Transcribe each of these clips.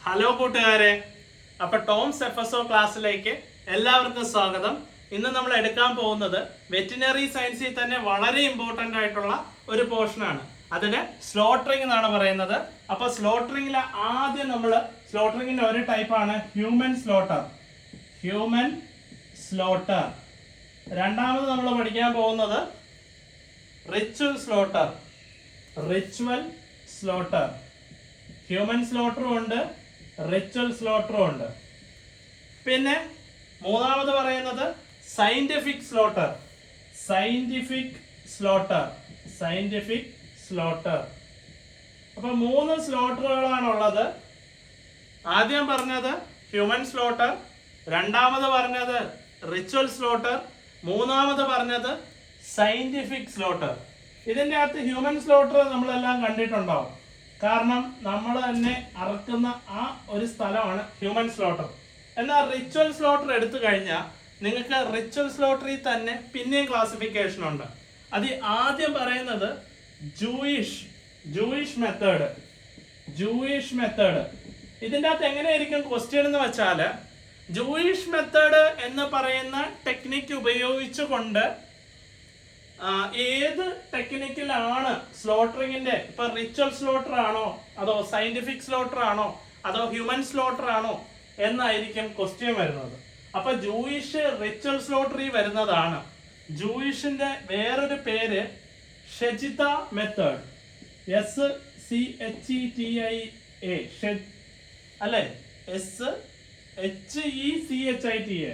Hello കൂട്ടുകാരെ, അപ്പൊ Toms FSO ക്ലാസ്സിലേക്ക് എല്ലാവർക്കും സ്വാഗതം. ഇന്ന് നമ്മൾ എടുക്കാൻ പോകുന്നത് വെറ്റിനറി സയൻസിൽ തന്നെ വളരെ ഇമ്പോർട്ടന്റ് ആയിട്ടുള്ള ഒരു പോർഷനാണ്. അതിന് സ്ലോട്ടറിംഗ് എന്നാണ് പറയുന്നത്. അപ്പൊ സ്ലോട്ടറിംഗിൽ ആദ്യം നമ്മൾ സ്ലോട്ടറിംഗിന്റെ ഒരു ടൈപ്പാണ് ഹ്യൂമൻ സ്ലോട്ടർ. രണ്ടാമത് നമ്മൾ പഠിക്കാൻ പോകുന്നത് റിച്വൽ സ്ലോട്ടർ. ഹ്യൂമൻ സ്ലോട്ടറും ഉണ്ട്, റിച്വൽ സ്ലോട്ടറും ഉണ്ട്. പിന്നെ മൂന്നാമത് പറയുന്നത് സയന്റിഫിക് സ്ലോട്ടർ. അപ്പൊ 3 സ്ലോട്ടറുകളാണ് ഉള്ളത്. ആദ്യം പറഞ്ഞത് ഹ്യൂമൻ സ്ലോട്ടർ, രണ്ടാമത് പറഞ്ഞത് റിച്വൽ സ്ലോട്ടർ, മൂന്നാമത് പറഞ്ഞത് സയന്റിഫിക് സ്ലോട്ടർ. ഇതിൻ്റെ അകത്ത് ഹ്യൂമൻ സ്ലോട്ടർ നമ്മളെല്ലാം കണ്ടിട്ടുണ്ടാവും. കാരണം നമ്മൾ തന്നെ അറക്കുന്ന ആ ഒരു സ്ഥലമാണ് ഹ്യൂമൻ സ്ലോട്ടർ. എന്നാൽ റിച്വൽ സ്ലോട്ടർ എടുത്തു കഴിഞ്ഞാൽ നിങ്ങൾക്ക് റിച്വൽ സ്ലോട്ടറിൽ തന്നെ പിന്നെയും ക്ലാസിഫിക്കേഷൻ ഉണ്ട്. അത് ആദ്യം പറയുന്നത് ജൂയിഷ് മെത്തേഡ്. ഇതിൻ്റെ അകത്ത് എങ്ങനെയായിരിക്കും ക്വസ്റ്റ്യൻ എന്ന് വെച്ചാൽ, ജൂയിഷ് മെത്തേഡ് എന്ന് പറയുന്ന ടെക്നിക്ക് ഉപയോഗിച്ചുകൊണ്ട് ഏത് ടെക്നിക്കിലാണ് സ്ലോട്ടറിങ്ങിന്റെ, ഇപ്പൊ റിച്വൽ സ്ലോട്ടർ ആണോ അതോ സയന്റിഫിക് സ്ലോട്ടർ ആണോ അതോ ഹ്യൂമൻ സ്ലോട്ടർ ആണോ എന്നായിരിക്കും ക്വസ്റ്റ്യൻ വരുന്നത്. അപ്പൊ ജൂയിഷ് റിച്വൽ സ്ലോട്ടറിൽ വരുന്നതാണ്. ജൂയിഷിന്റെ വേറൊരു പേര് ഷെജിത മെത്തേഡ്, SCHETIA അല്ലെ, SHECHITA,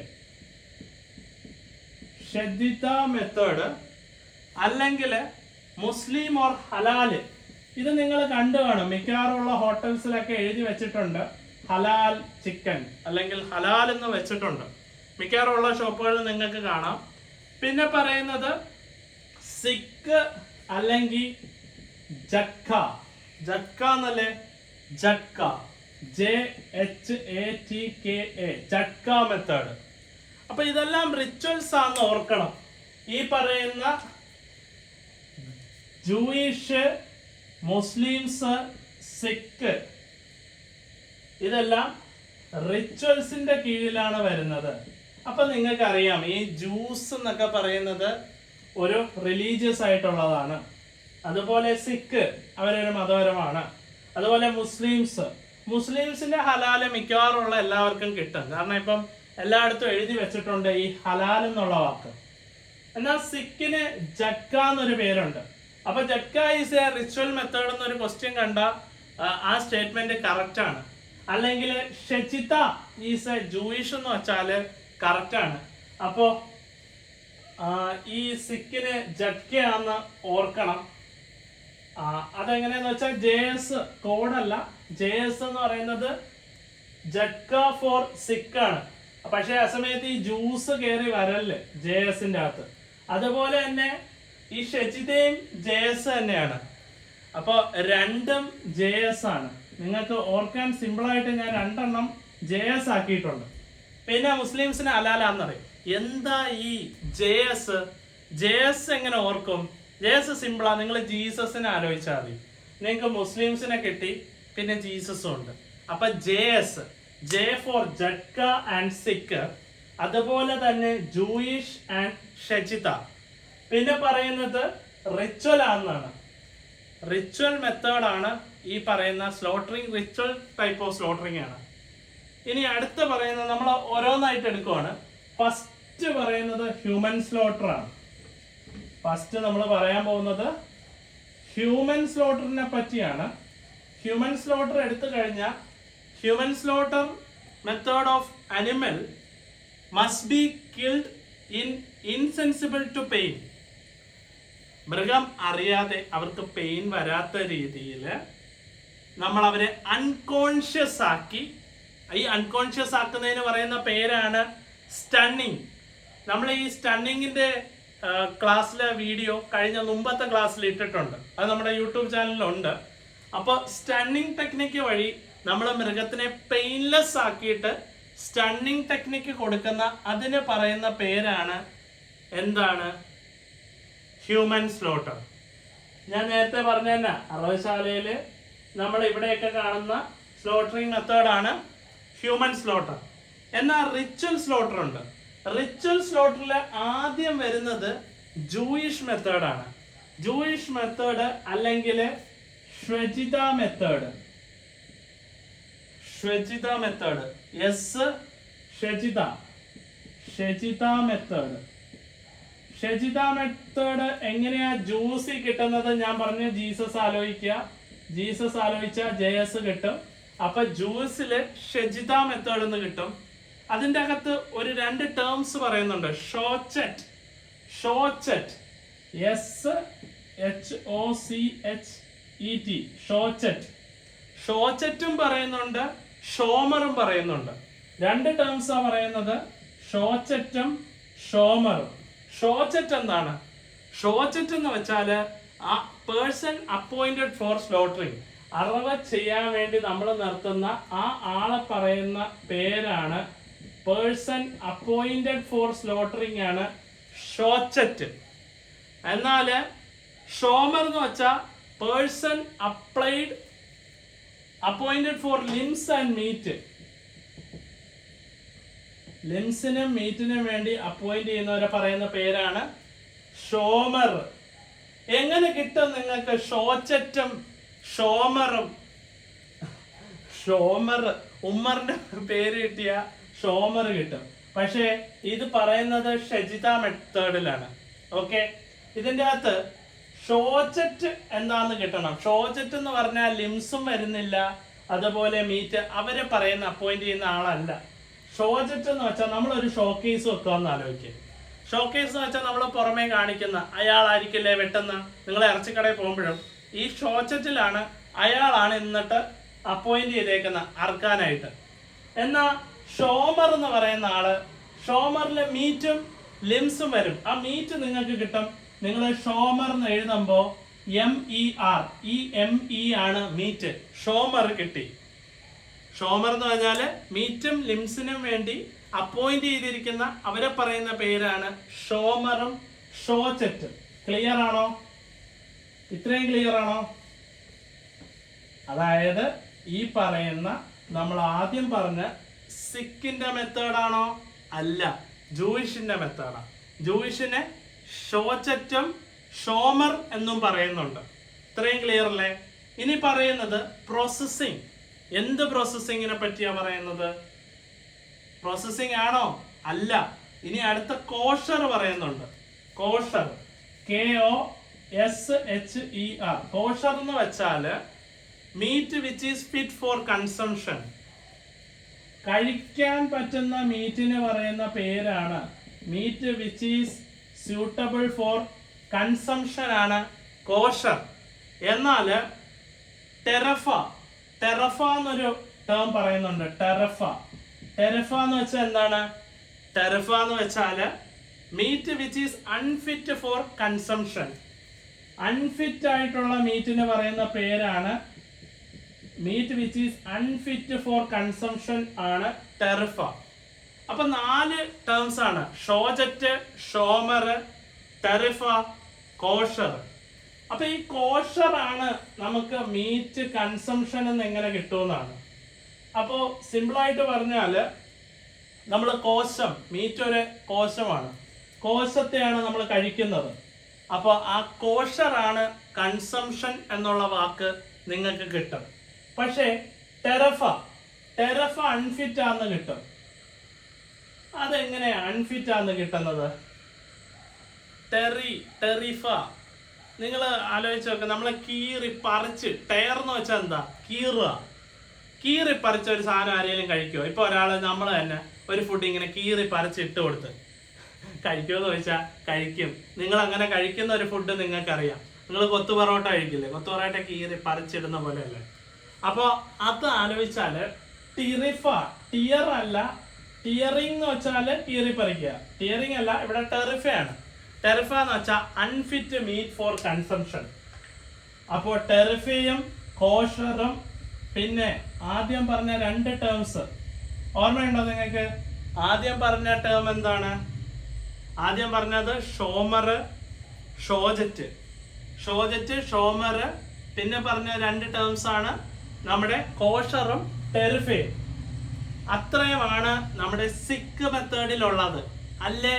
ഷെജിത മെത്തേഡ്, അല്ലെങ്കിൽ മുസ്ലിം ഓർ ഹലാല്. ഇത് നിങ്ങൾ കണ്ടു കാണും, മിക്കവാറുള്ള ഹോട്ടൽസിലൊക്കെ എഴുതി വെച്ചിട്ടുണ്ട് ഹലാൽ ചിക്കൻ അല്ലെങ്കിൽ ഹലാൽ എന്ന് വെച്ചിട്ടുണ്ട്. മിക്കവാറുള്ള ഷോപ്പുകളിൽ നിങ്ങൾക്ക് കാണാം. പിന്നെ പറയുന്നത് സിക്ക് അല്ലെങ്കിൽ ജക്ക എന്നല്ലേ, JHATKA, ജക്ക മെത്തേഡ്. അപ്പൊ ഇതെല്ലാം റിച്വൽസ് ആണെന്ന് ഓർക്കണം. ഈ പറയുന്ന ജൂയിഷ്, മുസ്ലിംസ്, സിഖ്, ഇതെല്ലാം റിച്വൽസിന്റെ കീഴിലാണ് വരുന്നത്. അപ്പൊ നിങ്ങൾക്ക് അറിയാം, ഈ ജൂസ് എന്നൊക്കെ പറയുന്നത് ഒരു റിലീജിയസ് ആയിട്ടുള്ളതാണ്. അതുപോലെ സിഖ് അവരൊരു മതപരമാണ്. അതുപോലെ മുസ്ലിംസിന്റെ ഹലാല് മിക്കവാറുള്ള എല്ലാവർക്കും കിട്ടും. കാരണം ഇപ്പം എല്ലായിടത്തും എഴുതി വെച്ചിട്ടുണ്ട് ഈ ഹലാൽ എന്നുള്ള വാക്ക്. എന്നാൽ സിഖിന് ജക്ക എന്നൊരു പേരുണ്ട്. അപ്പൊ ജക്ക ഈസ് എ റിച്വൽ മെത്തേഡ് എന്നൊരു ക്വസ്റ്റ്യൻ കണ്ട ആ സ്റ്റേറ്റ്മെന്റ് കറക്റ്റ് ആണ്. അല്ലെങ്കിൽ ഷെജിത ഈസ് എ ജൂയിഷ് എന്ന് വെച്ചാല് കറക്റ്റ് ആണ്. അപ്പോ ഈ സിഖിന് ജക്കയാണെന്ന് ഓർക്കണം. അതെങ്ങനെയാന്ന് വെച്ചാൽ JS കോഡല്ല, JS എന്ന് പറയുന്നത് ജക്ക ഫോർ സിഖ് ആണ്. പക്ഷെ ആ സമയത്ത് ഈ ജ്യൂസ് കയറി വരല്ലേ JSന്റെ അകത്ത്. അതുപോലെ തന്നെ ഈ ഷെജിതയും JS തന്നെയാണ്. അപ്പോൾ രണ്ടും JS ആണ്. നിങ്ങൾക്ക് ഓർക്കാൻ സിമ്പിളായിട്ട് ഞാൻ 2 എണ്ണം JS ആക്കിയിട്ടുണ്ട്. പിന്നെ മുസ്ലിംസിന് ഹലാലാന്നറിയും. എന്താ ഈ JS എങ്ങനെ ഓർക്കും? JS സിമ്പിളാ. നിങ്ങൾ ജീസസിനെ ആലോചിച്ചാൽ മതി. നിങ്ങൾക്ക് മുസ്ലിംസിനെ കിട്ടി, പിന്നെ ജീസസും ഉണ്ട്. അപ്പൊ JS, J ഫോർ ജക്ക ആൻഡ് സിഖ്. അതുപോലെ തന്നെ ജൂയിഷ് ആൻഡ് ഷെജിത. പിന്നെ പറയുന്നത് റിച്വൽ ആണെന്നാണ്. റിച്വൽ മെത്തേഡാണ് ഈ പറയുന്ന slaughtering. Ritual type of slaughtering ആണ്. ഇനി അടുത്ത് പറയുന്നത് നമ്മൾ ഓരോന്നായിട്ട് എടുക്കുവാണ്. ഫസ്റ്റ് പറയുന്നത് ഹ്യൂമൻ സ്ലോട്ടർ ആണ്. ഫസ്റ്റ് നമ്മൾ പറയാൻ പോകുന്നത് ഹ്യൂമൻ സ്ലോട്ടറിനെ പറ്റിയാണ്. ഹ്യൂമൻ സ്ലോട്ടർ എടുത്തു കഴിഞ്ഞാൽ, humane slaughter method of animal must be killed insensible to pain. മൃഗം അറിയാതെ അവർക്ക് പെയിൻ വരാത്ത രീതിയിൽ നമ്മൾ അവരെ അൺകോൺഷ്യസ് ആക്കി. ഈ അൺകോൺഷ്യസ് ആക്കുന്നതിന് പറയുന്ന പേരാണ് സ്റ്റണ്ണിങ്. നമ്മൾ ഈ സ്റ്റണ്ണിങ്ങിന്റെ ക്ലാസ്സിലെ വീഡിയോ കഴിഞ്ഞ മുമ്പത്തെ ക്ലാസ്സിൽ ഇട്ടിട്ടുണ്ട്. അത് നമ്മുടെ യൂട്യൂബ് ചാനലിലുണ്ട്. അപ്പോൾ സ്റ്റണ്ണിങ് ടെക്നിക്ക് വഴി നമ്മൾ മൃഗത്തിനെ പെയിൻലെസ് ആക്കിയിട്ട് സ്റ്റണ്ണിങ് ടെക്നിക്ക് കൊടുക്കുന്ന അതിന് പറയുന്ന പേരാണ് എന്താണ്? Human slaughter. ഞാൻ നേരത്തെ പറഞ്ഞ തന്നെ അറവശാലയിൽ നമ്മൾ ഇവിടെയൊക്കെ കാണുന്ന സ്ലോട്ടറിങ് മെത്തേഡാണ് ഹ്യൂമൻ സ്ലോട്ടർ. എന്നാൽ റിച്വൽ സ്ലോട്ടർ ഉണ്ട്. റിച്വൽ സ്ലോട്ടറിൽ ആദ്യം വരുന്നത് ജൂയിഷ് മെത്തേഡാണ്. ജൂയിഷ് മെത്തേഡ് അല്ലെങ്കിൽ shechita method. Shechita method, shechita method. Shechita method എങ്ങനെയാ ജ്യൂസി കിട്ടുന്നത്? ഞാൻ പറഞ്ഞു ജീസസ് ആലോചിച്ച JS കിട്ടും. അപ്പൊ ജ്യൂസില് ഷെജിത മെത്തേഡ് എന്ന് കിട്ടും. അതിന്റെ അകത്ത് ഒരു 2 ടേംസ് പറയുന്നുണ്ട്. ഷോച്ചറ്റ്, ഷോച്ചറ്റും പറയുന്നുണ്ട്, ഷോമറും പറയുന്നുണ്ട്. 2 ടേംസാ പറയുന്നത്, ഷോച്ചറ്റും ഷോമറും. ഷോച്ചറ്റ് എന്താണ്? ഷോച്ചറ്റ് എന്ന് വെച്ചാല് ആ പേഴ്സൺ അപ്പോയിന്റഡ് ഫോർ സ്ലോട്ടറിങ്, അറവ ചെയ്യാൻ വേണ്ടി നമ്മൾ നിർത്തുന്ന ആ ആളെ പറയുന്ന പേരാണ് പേഴ്സൺ അപ്പോയിന്റഡ് ഫോർ സ്ലോട്ടറിങ് ആണ് ഷോച്ചറ്റ്. എന്നാല് ഷോമർ എന്ന് വെച്ചാൽ person appointed for limbs and meat. ലിംസിനും മീറ്റിനും വേണ്ടി അപ്പോയിന്റ് ചെയ്യുന്നവരെ പറയുന്ന പേരാണ് ഷോമർ. എങ്ങനെ കിട്ടും നിങ്ങൾക്ക് ഷോച്ചറ്റും ഷോമറും? ഷോമർ, ഉമ്മറിന്റെ പേര് കിട്ടിയ ഷോമർ കിട്ടും. പക്ഷേ ഇത് പറയുന്നത് ഷെജിത മെത്തേഡിലാണ്. ഓക്കെ, ഇതിന്റെ അകത്ത് ഷോച്ചറ്റ് എന്താന്ന് കിട്ടണം. ഷോച്ചറ്റ് എന്ന് പറഞ്ഞാൽ ലിംസും വരുന്നില്ല, അതുപോലെ മീറ്റ് അവരെ പറയുന്ന അപ്പോയിന്റ് ചെയ്യുന്ന ആളല്ല. ഷോച്ചറ്റ് എന്ന് വെച്ചാൽ നമ്മളൊരു ഷോക്കേസ് വെക്കാന്ന് ആലോചിക്കുക. ഷോക്കേസ് എന്ന് വെച്ചാൽ നമ്മൾ പുറമേ കാണിക്കുന്ന അയാളായിരിക്കില്ലേ വെട്ടുന്ന. നിങ്ങൾ ഇറച്ചിക്കടയിൽ പോകുമ്പോഴും ഈ ഷോച്ചറ്റിലാണ് അയാളാണ് എന്നിട്ട് അപ്പോയിന്റ് ചെയ്തേക്കുന്ന അറക്കാനായിട്ട്. എന്നാ ഷോമർ എന്ന് പറയുന്ന ആള്, ഷോമറിലെ മീറ്റും ലിംസും വരും. ആ മീറ്റ് നിങ്ങൾക്ക് കിട്ടും. നിങ്ങൾ ഷോമർ എന്ന് എഴുതുമ്പോ MER ആണ് മീറ്റ്. ഷോമർ കിട്ടി. ഷോമർ എന്ന് പറഞ്ഞാല് മീറ്റും ലിംസിനും വേണ്ടി അപ്പോയിന്റ് ചെയ്തിരിക്കുന്ന അവരെ പറയുന്ന പേരാണ് ഷോമറും ഷോച്ചറ്റും. ക്ലിയർ ആണോ? ഇത്രയും ക്ലിയർ ആണോ? അതായത് ഈ പറയുന്ന നമ്മൾ ആദ്യം പറഞ്ഞ സിക്കിന്റെ മെത്തേഡാണോ? അല്ല, ജൂയിഷിന്റെ മെത്തേഡാണ്. ജൂയിഷിനെ ഷോച്ചറ്റും ഷോമർ എന്നും പറയുന്നുണ്ട്. ഇത്രയും ക്ലിയർ അല്ലേ? ഇനി പറയുന്നത് പ്രോസസ്സിംഗ്. എന്ത് പ്രോസസ്സിങ്ങിനെ പറ്റിയാ പറയുന്നത്? പ്രോസസ്സിംഗ് ആണോ? അല്ല. ഇനി അടുത്ത കോഷർ പറയുന്നുണ്ട്. Kosher, KOSHER. കോഷർ എന്ന് വെച്ചാല് meat which is fit for consumption. കഴിക്കാൻ പറ്റുന്ന മീറ്റിന് പറയുന്ന പേരാണ് meat which is suitable for consumption ആണ് കോഷർ. എന്നാല് ടെറഫ എന്നൊരു ടേം പറയുന്നുണ്ട്. ടെറഫ എന്ന് വെച്ചാൽ എന്താണ്? ടെറഫ എന്ന് വെച്ചാല് meat which is unfit for consumption. Unfit ആയിട്ടുള്ള മീറ്റിന് പറയുന്ന പേരാണ് meat which is unfit for consumption ആണ് ടെറഫ. അപ്പൊ 4 ടേംസ് ആണ്: ഷോജറ്റ്, ഷോമർ, ടെറിഫ, കോഷർ. അപ്പൊ ഈ കോഷർ ആണ് നമുക്ക് മീറ്റ് കൺസംഷൻ എന്ന് എങ്ങനെ കിട്ടുമെന്നാണ്. അപ്പോ സിമ്പിളായിട്ട് പറഞ്ഞാല് നമ്മൾ കോശം, മീറ്റ് ഒരു കോശമാണ്, കോശത്തെയാണ് നമ്മൾ കഴിക്കുന്നത്. അപ്പോൾ ആ കോഷറാണ് കൺസംഷൻ എന്നുള്ള വാക്ക് നിങ്ങൾക്ക് കിട്ടും. പക്ഷേ ടെറഫ അൺഫിറ്റ് ആണെന്ന് കിട്ടും. അതെങ്ങനെയാ അൺഫിറ്റ് ആണെന്ന് കിട്ടുന്നത്? ടെറിഫ നിങ്ങൾ ആലോചിച്ച് നോക്കുക. നമ്മളെ കീറി പറിച്ച്, ടയർ എന്ന് വെച്ചാൽ എന്താ? കീറി പറിച്ച ഒരു സാധനം ആരെങ്കിലും കഴിക്കുമോ? ഇപ്പൊ ഒരാള് നമ്മൾ തന്നെ ഒരു ഫുഡ് ഇങ്ങനെ കീറി പറിച്ച് ഇട്ട് കൊടുത്ത് കഴിക്കുമെന്ന് ചോദിച്ചാൽ കഴിക്കും. നിങ്ങൾ അങ്ങനെ കഴിക്കുന്ന ഒരു ഫുഡ് നിങ്ങൾക്കറിയാം. നിങ്ങൾ കൊത്തു പൊറോട്ട കഴിക്കില്ലേ? കൊത്തു പൊറോട്ട കീറി പറിച്ചിടുന്ന പോലെ അല്ലേ? അപ്പൊ അത് ആലോചിച്ചാല് ടിയർ അല്ല, ടിയറിംഗ് എന്ന് വെച്ചാല് കീറി പറിക്കുക. ടിയറിംഗ് അല്ല, ഇവിടെ ടെറിഫയാണ്. ടെറിഫ എന്ന് വെച്ചാൽ അൺഫിറ്റ് മീറ്റ് ഫോർ കൺസംഷൻ. അപ്പോൾ ടെറിഫയും കോഷറും പിന്നെ ആദ്യം പറഞ്ഞ 2 ടേംസ് ഓർമ്മയുണ്ടോ നിങ്ങൾക്ക്? ആദ്യം പറഞ്ഞ ടേം എന്താണ്? ആദ്യം പറഞ്ഞത് ഷോമർ, ഷോജറ്റ്, ഷോമർ. പിന്നെ പറഞ്ഞ 2 ടേംസ് ആണ് നമ്മുടെ കോഷറും ടെറിഫൈൻ. അത്രയുമാണ് നമ്മുടെ സിക്ക് മെത്തേഡിലുള്ളത്. അല്ലേ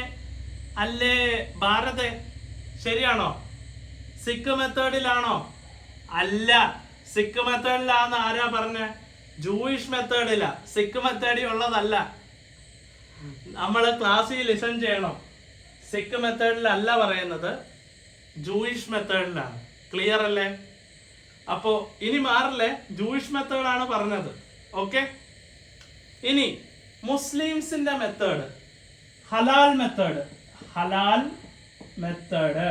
അല്ലേ ഭാരത്? ശരിയാണോ? സിക്ക് മെത്തേഡിലാണോ? അല്ല, സിക്ക് മെത്തേഡിലാന്ന് ആരാ പറഞ്ഞ? ജൂയിഷ് മെത്തേഡില. സിക്ക് മെത്തേഡിൽ ഉള്ളതല്ല. നമ്മൾ ക്ലാസ്സിൽ ലിസൺ ചെയ്യണം. സിക്ക് മെത്തേഡിലല്ല പറയുന്നത്, ജൂയിഷ് മെത്തേഡിലാണ്. ക്ലിയർ അല്ലേ? അപ്പോ ഇനി മാറില്ലേ, ജൂയിഷ് മെത്തേഡാണ് പറഞ്ഞത്. ഓക്കെ, ഇനി മുസ്ലിംസിന്റെ മെത്തേഡ്, ഹലാൽ മെത്തേഡ്. ഹലാൽ മെത്തേഡ്,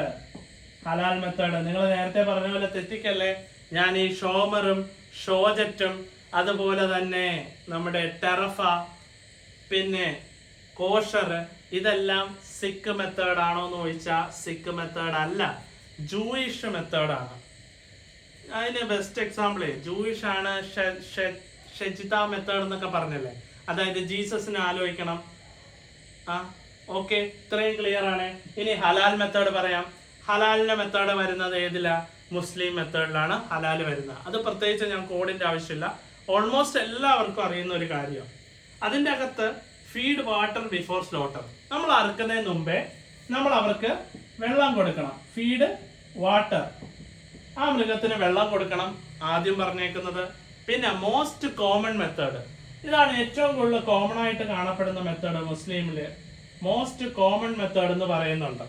ഹലാൽ മെത്തേഡ്. നിങ്ങൾ നേരത്തെ പറഞ്ഞ പോലെ തെറ്റിക്കല്ലേ. ഞാൻ ഈ ഷോമറും ഷോജറ്റും അതുപോലെ തന്നെ നമ്മുടെ ടെറഫ പിന്നെ കോഷർ ഇതെല്ലാം സിക്ക് മെത്തേഡ് ആണോ എന്ന് ചോദിച്ചാൽ സിക്ക് മെത്തേഡ് അല്ല, ജൂയിഷ് മെത്തേഡാണ്. അതിന് ബെസ്റ്റ് എക്സാമ്പിൾ ജൂയിഷ് ആണ്. ഷെജിത മെത്തേഡ് എന്നൊക്കെ പറഞ്ഞല്ലേ, അതായത് ജീസസിനെ ആലോചിക്കണം. ഓക്കെ, ഇത്രയും ക്ലിയർ ആണ്. ഇനി ഹലാൽ മെത്തേഡ് പറയാം. ഹലാലിന്റെ മെത്തേഡ് വരുന്നത് ഏതിലാ? മുസ്ലിം മെത്തേഡിലാണ് ഹലാൽ വരുന്നത്. അത് പ്രത്യേകിച്ച് ഞാൻ കോഡിന്റെ ആവശ്യമില്ല, ഓൾമോസ്റ്റ് എല്ലാവർക്കും അറിയുന്ന ഒരു കാര്യം. അതിൻ്റെ അകത്ത് ഫീഡ് വാട്ടർ ബിഫോർ സ്ലോട്ടർ. നമ്മൾ അറുക്കുന്നതിന് മുമ്പേ നമ്മൾ അവർക്ക് വെള്ളം കൊടുക്കണം. ഫീഡ് വാട്ടർ, ആ മൃഗത്തിന് വെള്ളം കൊടുക്കണം ആദ്യം പറഞ്ഞേക്കുന്നത്. പിന്നെ മോസ്റ്റ് കോമൺ മെത്തേഡ്, ഇതാണ് ഏറ്റവും കൂടുതൽ കോമൺ ആയിട്ട് കാണപ്പെടുന്ന മെത്തേഡ് മുസ്ലിമില്. മോസ്റ്റ് കോമൺ മെത്തേഡ് എന്ന് പറയുന്നുണ്ട്.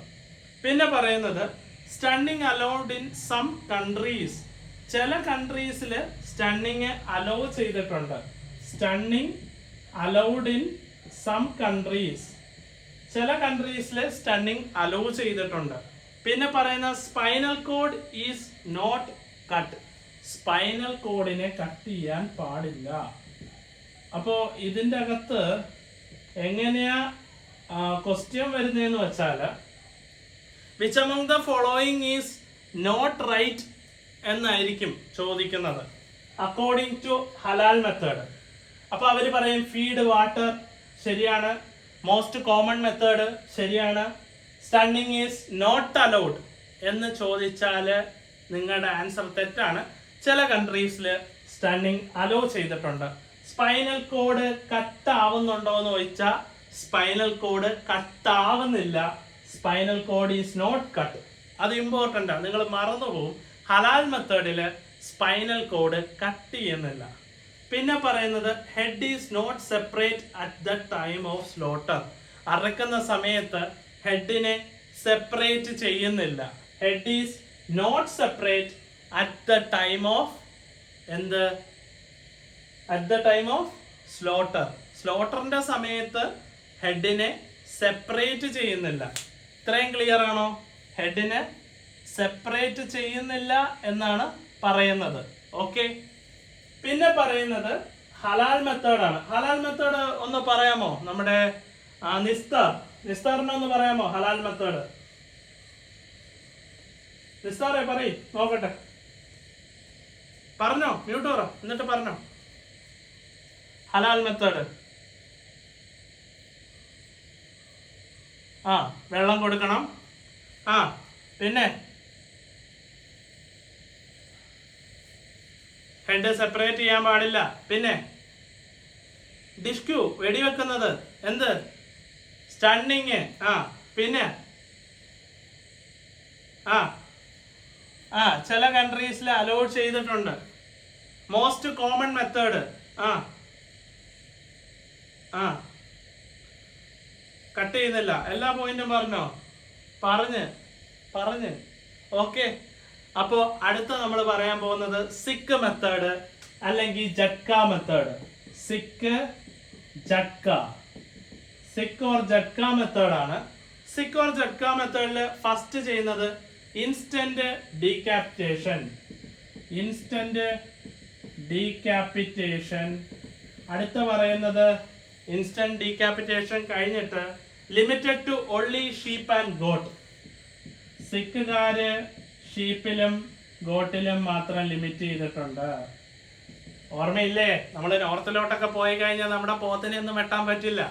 പിന്നെ പറയുന്നത് stunning allowed in some countries. ചില കൺട്രീസിൽ സ്റ്റണ്ണിങ് അലോ ചെയ്തിട്ടുണ്ട്. Stunning allowed in some countries. ചില കൺട്രീസിൽ സ്റ്റണ്ണിങ് അലോ ചെയ്തിട്ടുണ്ട്. പിന്നെ പറയുന്ന spinal cord is not cut. Spinal കോഡിനെ കട്ട് ചെയ്യാൻ പാടില്ല. അപ്പോ ഇതിന്റെ അകത്ത് എങ്ങനെയാ ക്വസ്റ്റ്യൻ വരുന്നതെന്ന് വെച്ചാൽ which among the following is not right എന്നായിരിക്കും ചോദിക്കുന്നത് അക്കോർഡിംഗ് ടു ഹലാൽ മെത്തേഡ്. അപ്പൊ അവര് പറയും ഫീഡ് വാട്ടർ ശരിയാണ്, മോസ്റ്റ് കോമൺ മെത്തേഡ് ശരിയാണ്, സ്റ്റണ്ണിങ് ഈസ് നോട്ട് അലൗഡ് എന്ന് ചോദിച്ചാൽ നിങ്ങളുടെ ആൻസർ തെറ്റാണ്. ചില കൺട്രീസിൽ സ്റ്റണ്ണിങ് അലോ ചെയ്തിട്ടുണ്ട്. സ്പൈനൽ കോഡ് കട്ട് ആവുന്നുണ്ടോ എന്ന് ചോദിച്ചാൽ സ്പൈനൽ കോഡ് കട്ട് ആവുന്നില്ല. Spinal cord is not cut. അത് ഇമ്പോർട്ടൻ്റ് ആണ്, നിങ്ങൾ മറന്നുപോകും. ഹലാൽ മെത്തേഡിൽ സ്പൈനൽ കോഡ് കട്ട് ചെയ്യുന്നില്ല. പിന്നെ പറയുന്നത് head is not separate at the time of slaughter. അറക്കുന്ന സമയത്ത് ഹെഡിനെ സെപ്പറേറ്റ് ചെയ്യുന്നില്ല. Head is not separate at the time of എന്ത്? At the time of slaughter. സ്ലോട്ടറിന്റെ സമയത്ത് ഹെഡിനെ സെപ്പറേറ്റ് ചെയ്യുന്നില്ല. ഇത്രയും ക്ലിയർ ആണോ? ഹെഡിനെ സെപ്പറേറ്റ് ചെയ്യുന്നില്ല എന്നാണ് പറയുന്നത്. ഓക്കെ, പിന്നെ പറയുന്നത് ഹലാൽ മെത്തേഡാണ്. ഹലാൽ മെത്തേഡ് ഒന്ന് പറയാമോ? നമ്മുടെ നിസ്താറിനെ ഒന്ന് പറയാമോ ഹലാൽ മെത്തേഡ്? നിസ്താറെ പറയ് നോക്കട്ടെ. പറഞ്ഞോ, മ്യൂട്ട് പറ, എന്നിട്ട് പറഞ്ഞോ ഹലാൽ മെത്തേഡ്. വെള്ളം കൊടുക്കണം. പിന്നെ ഹെഡ് സെപ്പറേറ്റ് ചെയ്യാൻ പാടില്ല. പിന്നെ ഡിഷ്ക്യൂ വെടിവെക്കുന്നത് എന്ത്? സ്റ്റണ്ണിങ്. പിന്നെ ചില കൺട്രീസിൽ അലോഡ് ചെയ്തിട്ടുണ്ട്. മോസ്റ്റ് കോമൺ മെത്തേഡ് കട്ട് ചെയ്യുന്നില്ല. എല്ലാ പോയിന്റും പറഞ്ഞോ? പറഞ്ഞ് ഓക്കെ. അപ്പോ അടുത്ത നമ്മൾ പറയാൻ പോകുന്നത് സിക്ക് മെത്തേഡ് അല്ലെങ്കിൽ ജട്ക മെത്തേഡ്. സിക്ക് ഓർ ജട്ക മെത്തേഡാണ്. സിക്ക് ഓർ ജട്ക മെത്തേഡിൽ ഫസ്റ്റ് ചെയ്യുന്നത് ഇൻസ്റ്റന്റ് ഡീകാപ്പിറ്റേഷൻ. അടുത്ത പറയുന്നത് ഇൻസ്റ്റന്റ് ഡീകാപ്പിറ്റേഷൻ കഴിഞ്ഞിട്ട് limited to only sheep and goat. സിക്കുകാര് ഷീപ്പിലും ഗോട്ടിലും മാത്രം ലിമിറ്റ് ചെയ്തിട്ടുണ്ട്. ഓർമ്മയില്ലേ? നമ്മൾ നോർത്തിലോട്ടൊക്കെ പോയി കഴിഞ്ഞാൽ നമ്മുടെ പോത്തിനെ ഒന്നും വെട്ടാൻ പറ്റില്ല.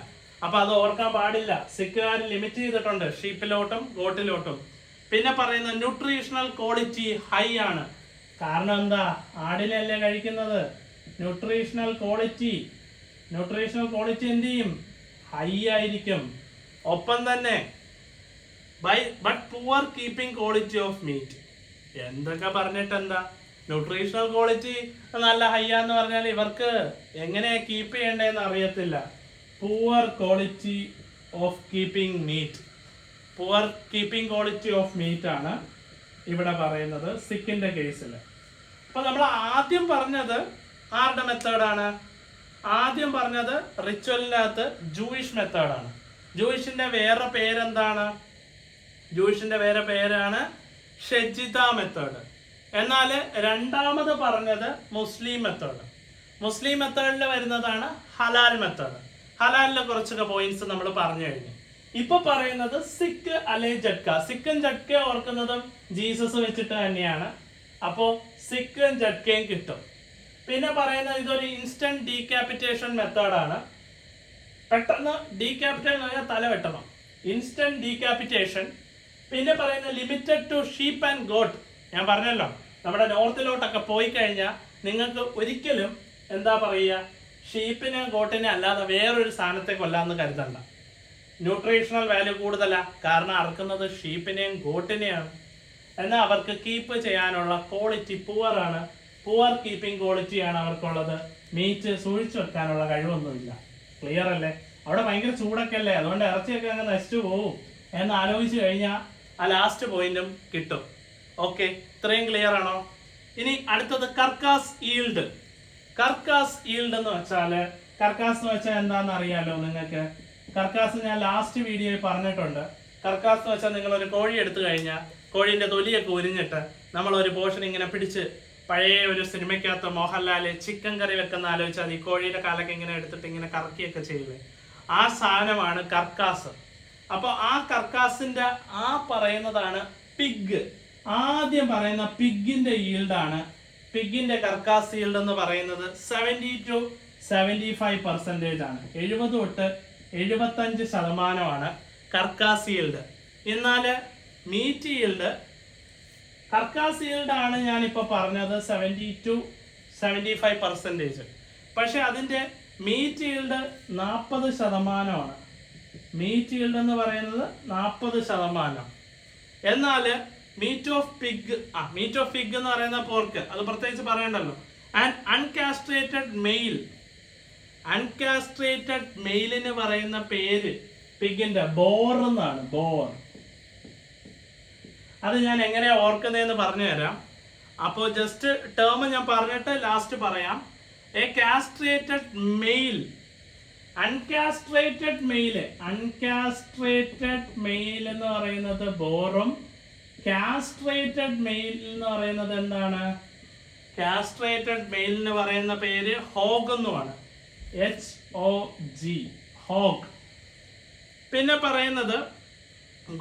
അപ്പൊ അത് ഓർക്കാൻ പാടില്ല. സിക്കുകാർ ലിമിറ്റ് ചെയ്തിട്ടുണ്ട് ഷീപ്പിലോട്ടും ഗോട്ടിലോട്ടും. പിന്നെ പറയുന്ന ന്യൂട്രീഷണൽ ക്വാളിറ്റി ഹൈ ആണ്. കാരണം എന്താ? ആടിനല്ലേ കഴിക്കുന്നത്. ന്യൂട്രീഷണൽ ക്വാളിറ്റി എന്ത് ചെയ്യും? ഹൈ ആയിരിക്കും. ഒപ്പം തന്നെ but poor keeping quality of meet. എന്തൊക്കെ പറഞ്ഞിട്ട് എന്താ? ന്യൂട്രീഷണൽ ക്വാളിറ്റി നല്ല ഹൈ ആന്ന് പറഞ്ഞാൽ ഇവർക്ക് എങ്ങനെയാ കീപ്പ് ചെയ്യേണ്ടതെന്ന് അറിയത്തില്ല. Poor quality of keeping meat, poor keeping quality of meat ആണ് ഇവിടെ പറയുന്നത് സിക്കിന്റെ കേസിൽ. അപ്പൊ നമ്മൾ ആദ്യം പറഞ്ഞത് ആരുടെ മെത്തേഡാണ്? ആദ്യം പറഞ്ഞത് റിച്വലിനകത്ത് ജൂയിഷ് മെത്തേഡാണ്. ജൂയിഷിന്റെ വേറെ പേരെന്താണ്? ജൂയിഷിന്റെ വേറെ പേരാണ് ഷെജിത മെത്തേഡ്. എന്നാൽ രണ്ടാമത് പറഞ്ഞത് മുസ്ലിം മെത്തേഡ്. മുസ്ലിം മെത്തേഡിൽ വരുന്നതാണ് ഹലാൽ മെത്തേഡ്. ഹലാലിലെ കുറച്ചൊക്കെ പോയിന്റ്സ് നമ്മൾ പറഞ്ഞു കഴിഞ്ഞു. ഇപ്പൊ പറയുന്നത് സിക്ക് അല്ലെ ജഡ്ക. സിക്കും ജഡ്ക ഓർക്കുന്നതും ജീസസ് വെച്ചിട്ട് തന്നെയാണ്. അപ്പോ സിക്കും ജഡ്കയും കിട്ടും. പിന്നെ പറയുന്നത് ഇതൊരു ഇൻസ്റ്റന്റ് ഡീകാപ്പിറ്റേഷൻ മെത്തേഡാണ്. പെട്ടെന്ന് ഡീകാപ്പിറ്റേഷൻ എന്ന് പറഞ്ഞാൽ തല വെട്ടണം, ഇൻസ്റ്റന്റ് ഡീകാപ്പിറ്റേഷൻ. പിന്നെ പറയുന്നത് limited to sheep and goat. ഞാൻ പറഞ്ഞല്ലോ, നമ്മുടെ നോർത്തിലോട്ടൊക്കെ പോയി കഴിഞ്ഞാൽ നിങ്ങൾക്ക് ഒരിക്കലും എന്താ പറയുക, ഷീപ്പിനെ ഗോട്ടിനെ അല്ലാതെ വേറൊരു സാധനത്തെ കൊല്ലാന്ന് കരുതണ്ട. ന്യൂട്രീഷണൽ വാല്യൂ കൂടുതലാ, കാരണം അറക്കുന്നത് ഷീപ്പിനെയും ഗോട്ടിനെയാണ്. എന്നാൽ അവർക്ക് കീപ്പ് ചെയ്യാനുള്ള ക്വാളിറ്റി പുവർ ആണ്. പുവർ കീപ്പിംഗ് ക്വാളിറ്റിയാണ് അവർക്കുള്ളത്. മീറ്റ് സൂക്ഷിച്ചു വെക്കാനുള്ള കഴിവൊന്നുമില്ല. ക്ലിയർ അല്ലേ? അവിടെ ഭയങ്കര ചൂടൊക്കെ അല്ലേ, അതുകൊണ്ട് ഇറച്ചിയൊക്കെ അങ്ങ് നശിച്ചു പോവും എന്ന് ആലോചിച്ച് കഴിഞ്ഞാൽ ആ ലാസ്റ്റ് പോയിന്റും കിട്ടും. ഓക്കെ, ഇത്രയും ക്ലിയർ ആണോ? ഇനി അടുത്തത് കർക്കാസ് ഈൽഡ്. കർക്കാസ് ഈൽഡ് എന്ന് വെച്ചാല്, കർക്കാസ് എന്ന് വെച്ചാൽ എന്താണെന്ന് അറിയാലോ നിങ്ങൾക്ക്? കർക്കാസ് ഞാൻ ലാസ്റ്റ് വീഡിയോയിൽ പറഞ്ഞിട്ടുണ്ട്. കർക്കാസ് എന്ന് വെച്ചാൽ നിങ്ങൾ ഒരു കോഴി എടുത്തു കഴിഞ്ഞാൽ കോഴീന്റെ തൊലിയൊക്കെ ഉരിഞ്ഞിട്ട് നമ്മൾ ഒരു പോർഷൻ ഇങ്ങനെ പിടിച്ച്, പഴയ ഒരു സിനിമയ്ക്കകത്ത് മോഹൻലാല് ചിക്കൻ കറി വെക്കുന്ന ആലോചിച്ചാൽ ഈ കോഴിയുടെ കാലൊക്കെ ഇങ്ങനെ എടുത്തിട്ട് ഇങ്ങനെ കറക്കിയൊക്കെ ചെയ്യുന്നത്, ആ സാധനമാണ് കർക്കാസ്. അപ്പൊ ആ കർക്കാസിന്റെ ആ പറയുന്നതാണ് പിഗ്. ആദ്യം പറയുന്ന പിഗിന്റെ ഈൽഡാണ്, പിഗിന്റെ കർക്കാസ് ഈൽഡ് എന്ന് പറയുന്നത് 70 to 75% ആണ്. 70 തൊട്ട് 75% കർക്കാസ് ഈൽഡ്. എന്നാല് മീറ്റ് ഈൽഡ്, കർക്കാസ് ഈൽഡ് ആണ് ഞാനിപ്പോ പറഞ്ഞത് 70 to 75%. പക്ഷെ അതിന്റെ മീറ്റ് ഈൽഡ് 40%. മീറ്റ് ഈൽഡ് എന്ന് പറയുന്നത് 40%. എന്നാല് മീറ്റ് ഓഫ് പിഗ് എന്ന് പറയുന്ന പോർക്ക്, അത് പ്രത്യേകിച്ച് പറയണ്ടല്ലോ. ആൻഡ് അൺകാസ്ട്രേറ്റഡ് മെയിലിന് പറയുന്ന പേര് പിഗിന്റെ ബോർ എന്നാണ്. ബോർ. അത് ഞാൻ എങ്ങനെയാ ഓർക്കുന്നതെന്ന് പറഞ്ഞു തരാം. അപ്പോൾ ജസ്റ്റ് ടേം ഞാൻ പറഞ്ഞിട്ട് ലാസ്റ്റ് പറയാം. എ കാസ്ട്രേറ്റഡ് മെയിൽ, അൺകാസ്ട്രേറ്റഡ് മെയിൽ എന്ന് പറയുന്നത് ബോറും, കാസ്ട്രേറ്റഡ് മെയിൽ എന്ന് പറയുന്നത് എന്താണ്? കാസ്ട്രേറ്റഡ് മെയിലിന് പറയുന്ന പേര് ഹോഗ് എന്നുമാണ്. HOG, hog. പിന്നെ പറയുന്നത്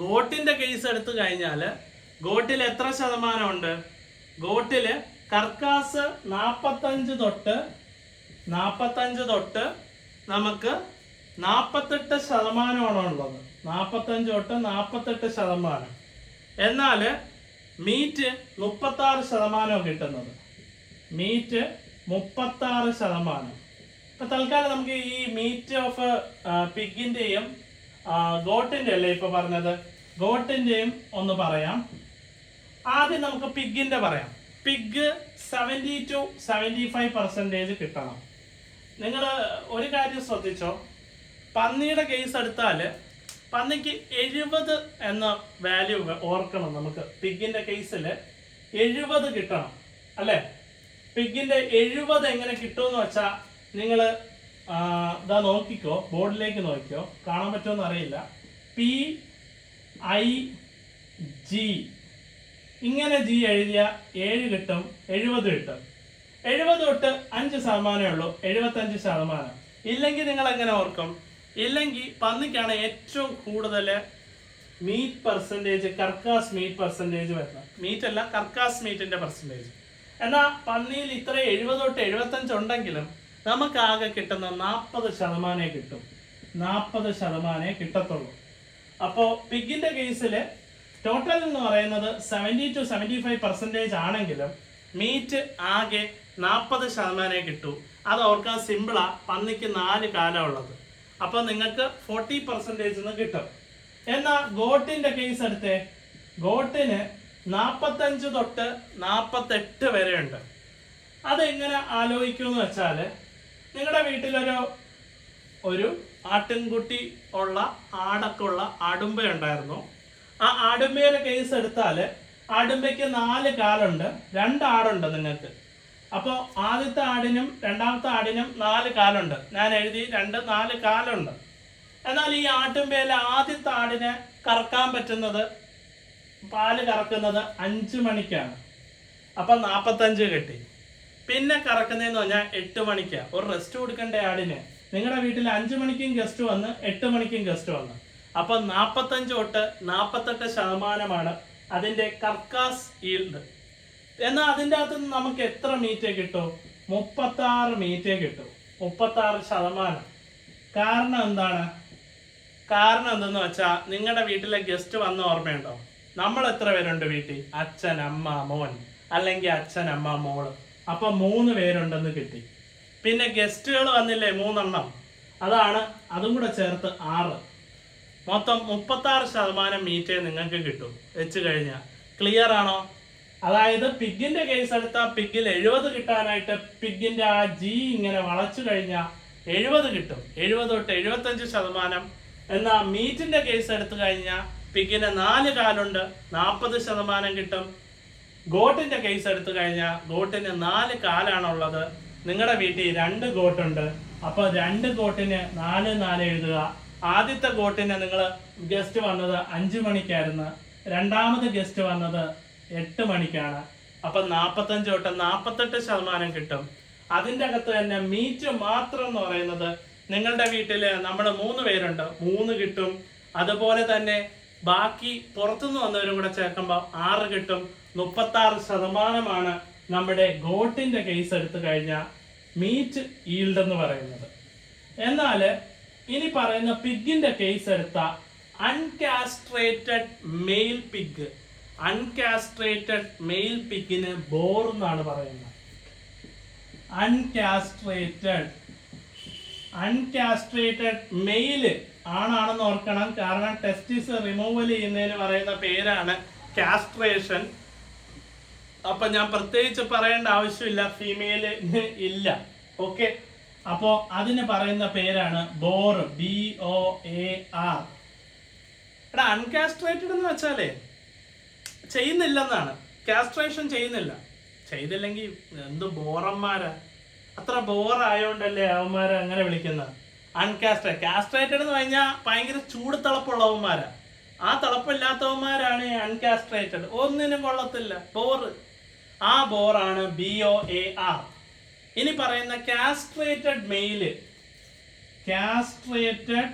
ഗോട്ടിന്റെ കേസ് എടുത്തു കഴിഞ്ഞാൽ ഗോട്ടിൽ എത്ര ശതമാനമുണ്ട്? ഗോട്ടില് കർക്കാസ് 45 തൊട്ട് നമുക്ക് 48% ഉള്ളത്. 45 തൊട്ട് 48%. എന്നാല് മീറ്റ് 36% കിട്ടുന്നത്. മീറ്റ് 36%. ഇപ്പൊ തൽക്കാലം നമുക്ക് ഈ മീറ്റ് ഓഫ് പിഗിന്റെയും ഗോട്ടിന്റെ അല്ലേ ഇപ്പൊ പറഞ്ഞത്, ഗോട്ടിന്റെയും ഒന്ന് പറയാം. ആദ്യം നമുക്ക് പിഗിന്റെ പറയാം. പിഗ് 70 to 75% കിട്ടണം. നിങ്ങൾ ഒരു കാര്യം ശ്രദ്ധിച്ചോ, പന്നിയുടെ കേസ് എടുത്താല് പന്നിക്ക് 70 എന്ന വാല്യൂ ഓർക്കണം. നമുക്ക് പിഗിന്റെ കേസിൽ 70 കിട്ടണം അല്ലെ? പിഗിന്റെ 70 എങ്ങനെ കിട്ടുമെന്ന് വെച്ചാൽ നിങ്ങൾ ഇതാ നോക്കിക്കോ, ബോർഡിലേക്ക് നോക്കിക്കോ, കാണാൻ പറ്റുമെന്ന് അറിയില്ല. PIG ഇങ്ങനെ G എഴുതിയ 7 കിട്ടും, 70 കിട്ടും. 70 തൊട്ട് 5% ഉള്ളൂ, 75%. ഇല്ലെങ്കിൽ നിങ്ങൾ എങ്ങനെ ഓർക്കും? ഇല്ലെങ്കിൽ പന്നിക്കാണ് ഏറ്റവും കൂടുതൽ മീറ്റ് പെർസെൻറ്റേജ്, കർക്കാസ് മീറ്റ് പെർസെൻറ്റേജ് വരുന്നത്. മീറ്റ് അല്ല, കർക്കാസ് മീറ്റിന്റെ പെർസെൻറ്റേജ്. എന്നാൽ പന്നിയിൽ ഇത്ര 70 തൊട്ട് 75 ഉണ്ടെങ്കിലും നമുക്ക് ആകെ കിട്ടുന്ന 40% കിട്ടും. 40% കിട്ടത്തുള്ളൂ. അപ്പോൾ പിഗിന്റെ കേസിൽ ടോട്ടൽ എന്ന് പറയുന്നത് 70 to 75% ആണെങ്കിലും മീറ്റ് ആകെ 40% കിട്ടൂ. അത് ഓർക്കാൻ സിമ്പിളാ. പന്നിക്ക് 4 കാലമുള്ളത്. അപ്പൊ നിങ്ങൾക്ക് 40% കിട്ടും. എന്നാ ഗോട്ടിന്റെ കേസ് എടുത്തേ. ഗോട്ടിന് 45 തൊട്ട് 48 വരെ ഉണ്ട്. അതെങ്ങനെ ആലോചിക്കുമെന്ന് വെച്ചാല്, നിങ്ങളുടെ വീട്ടിലൊരു ആട്ടിൻകുട്ടി ഉള്ള ആടൊക്കെയുള്ള ആടുമ്പ ഉണ്ടായിരുന്നു. ആ ആടുമ്പയുടെ കേസ് എടുത്താല് ആടുമ്പയ്ക്ക് 4 കാലുണ്ട്. 2 ആടുണ്ട് നിങ്ങൾക്ക്. അപ്പോൾ ആദ്യത്തെ ആടിനും രണ്ടാമത്തെ ആടിനും 4 കാലുണ്ട്. ഞാൻ എഴുതി 4 കാലുണ്ട്. എന്നാൽ ഈ ആട്ടുമ്പയിലെ ആദ്യത്തെ ആടിന് കറക്കാൻ പറ്റുന്നത്, പാല് കറക്കുന്നത് 5 മണിക്കാണ്. അപ്പൊ 45 കിട്ടി. പിന്നെ കറക്കുന്നതെന്ന് പറഞ്ഞാൽ 8 മണിക്കാണ്. ഒരു റെസ്റ്റ് കൊടുക്കേണ്ട ആടിന്. നിങ്ങളുടെ വീട്ടിൽ 5 മണിക്കും ഗസ്റ്റ് വന്ന് 8 മണിക്കും ഗസ്റ്റ് വന്ന്, അപ്പൊ 45 തൊട്ട് 48% അതിന്റെ കർക്കാസ് ഈൽഡ്. എന്നാൽ അതിൻ്റെ അകത്ത് നിന്ന് നമുക്ക് എത്ര മീറ്റേ കിട്ടും? 36 മീറ്റേ കിട്ടും. 36%. കാരണം എന്താണ്? കാരണം എന്തെന്ന് വെച്ചാൽ, നിങ്ങളുടെ വീട്ടിലെ ഗസ്റ്റ് വന്ന ഓർമ്മയുണ്ടോ? നമ്മൾ എത്ര പേരുണ്ട് വീട്ടിൽ? അച്ഛൻ, അമ്മ, മോൻ, അല്ലെങ്കിൽ അച്ഛൻ, അമ്മ, മോള്. അപ്പൊ 3 പേരുണ്ടെന്ന് കിട്ടി. പിന്നെ ഗസ്റ്റുകൾ വന്നില്ലേ 3 എണ്ണം, അതാണ് അതും കൂടെ ചേർത്ത് 6. മൊത്തം 36% മീറ്റേ നിങ്ങൾക്ക് കിട്ടും വെച്ച് കഴിഞ്ഞാൽ. ക്ലിയർ ആണോ? അതായത് പിഗിന്റെ കേസ് എടുത്താൽ പിഗിൽ 70 കിട്ടാനായിട്ട് പിഗിന്റെ ആ ജി ഇങ്ങനെ വളച്ചു കഴിഞ്ഞാൽ 70 കിട്ടും. 70 തൊട്ട് 75%. എന്നാൽ മീറ്റിന്റെ കേസ് എടുത്തു കഴിഞ്ഞാൽ പിഗിന് 4 കാലുണ്ട്, 40% കിട്ടും. ഗോട്ടിന്റെ കേസ് എടുത്തു കഴിഞ്ഞാൽ ഗോട്ടിന് 4 കാലാണുള്ളത്. നിങ്ങളുടെ വീട്ടിൽ 2 ഗോട്ടുണ്ട്. അപ്പൊ 2 ഗോട്ടിന് 4 എഴുതുക. ആദ്യത്തെ ഗോട്ടിന് നിങ്ങൾ ഗസ്റ്റ് വന്നത് 5 മണിക്കായിരുന്നു. രണ്ടാമത് ഗസ്റ്റ് വന്നത് 8 മണിക്കാണ്. അപ്പൊ 45 തൊട്ട് 48% കിട്ടും. അതിൻ്റെ അകത്ത് തന്നെ മീറ്റ് മാത്രം എന്ന് പറയുന്നത്, നിങ്ങളുടെ വീട്ടില് നമ്മൾ 3 പേരുണ്ട്, 3 കിട്ടും. അതുപോലെ തന്നെ ബാക്കി പുറത്തുനിന്ന് വന്നവരും കൂടെ ചേർക്കുമ്പോൾ 6 കിട്ടും. 36% നമ്മുടെ ഗോട്ടിന്റെ കേസ് എടുത്തു കഴിഞ്ഞാൽ മീറ്റ് ഈൽഡ് എന്ന് പറയുന്നത്. എന്നാൽ ഇനി പറയുന്ന പിഗിന്റെ കേസ് എടുത്ത അൺകാസ്ട്രേറ്റഡ് മെയിൽ പിഗ്, അൺകാസ്ട്രേറ്റഡ് മെയിൽ പിഗിന് ബോർ എന്നാണ് പറയുന്നത്. അൺകാസ്ട്രേറ്റഡ് മെയില് ആണാണെന്ന് ഓർക്കണം. കാരണം ടെസ്റ്റിസ് റിമൂവൽ ചെയ്യുന്നതിന് പറയുന്ന പേരാണ് കാസ്ട്രേഷൻ. അപ്പൊ ഞാൻ പ്രത്യേകിച്ച് പറയേണ്ട ആവശ്യമില്ല, ഫീമെയിലിന് ഇല്ല. ഓക്കെ, അപ്പോ അതിന് പറയുന്ന പേരാണ് ബോർ, BOAR. എടാ, അൺകാസ്ട്രേറ്റഡ് എന്ന് വെച്ചാലേ ചെയ്യുന്നില്ലെന്നാണ്. കാസ്ട്രേഷൻ ചെയ്യുന്നില്ല. ചെയ്തില്ലെങ്കിൽ എന്ത് ബോറന്മാരാ. അത്ര ബോറായോണ്ടല്ലേ അവന്മാരെ അങ്ങനെ വിളിക്കുന്നത് അൺകാസ്ട്രേറ്റഡ്. കാസ്ട്രേറ്റഡ് എന്ന് പറഞ്ഞാൽ ഭയങ്കര ചൂട് തിളപ്പുള്ളവന്മാരാ. ആ തിളപ്പില്ലാത്തവന്മാരാണ് അൺകാസ്ട്രേറ്റഡ്. ഒന്നിനും കൊള്ളത്തില്ല, ബോറ്. ആ ബോറാണ് BOAR. ഇനി പറയുന്ന കാസ്ട്രേറ്റഡ് മെയില്, കാസ്ട്രേറ്റഡ്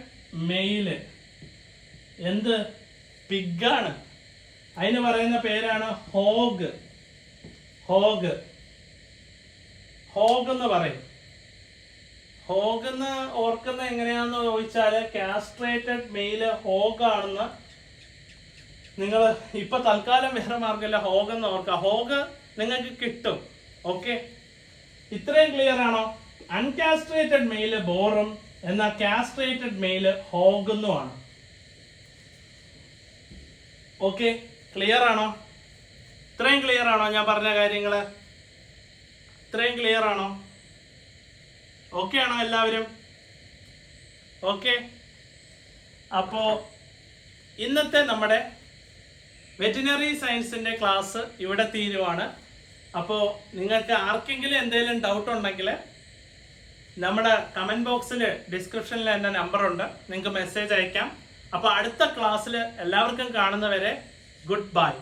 മെയില് എന്ത്? പിഗാണ്. അതിന് പറയുന്ന പേരാണ് ഹോഗ്. ഹോഗ് എന്ന് പറയും. ഹോഗ് എന്ന് ഓർക്കുന്ന എങ്ങനെയാണെന്ന് ചോദിച്ചാല്, കാസ്ട്രേറ്റഡ് മെയില് ഹോഗ് ആണെന്ന് നിങ്ങൾ ഇപ്പൊ തൽക്കാലം വേറെ മാർഗമില്ല, ഹോഗ് എന്ന് ഓർക്കുക. ഹോഗ് നിങ്ങൾക്ക് കിട്ടും. ഓക്കെ, ഇത്രയും ക്ലിയർ ആണോ? അൺകാസ്ട്രേറ്റഡ് മെയില് ബോറും, എന്നാൽ കാസ്ട്രേറ്റഡ് മെയില് ഹോഗ് എന്നുമാണ്. ഓക്കെ, ക്ലിയർ ആണോ? ഇത്രയും ക്ലിയർ ആണോ ഞാൻ പറഞ്ഞ കാര്യങ്ങള്? ഇത്രയും ക്ലിയർ ആണോ? ഓക്കെ ആണോ എല്ലാവരും? ഓക്കെ, അപ്പോ ഇന്നത്തെ നമ്മുടെ വെറ്റിനറി സയൻസിന്റെ ക്ലാസ് ഇവിടെ തീരുവാണ്. അപ്പോൾ നിങ്ങൾക്ക് ആർക്കെങ്കിലും എന്തെങ്കിലും ഡൗട്ട് ഉണ്ടെങ്കിൽ നമ്മുടെ കമന്റ് ബോക്സിൽ ഡിസ്ക്രിപ്ഷനിൽ എൻ്റെ നമ്പറുണ്ട്, നിങ്ങൾക്ക് മെസ്സേജ് അയക്കാം. അപ്പോൾ അടുത്ത ക്ലാസ്സിൽ എല്ലാവർക്കും കാണുന്നവരെ ഗുഡ് ബൈ.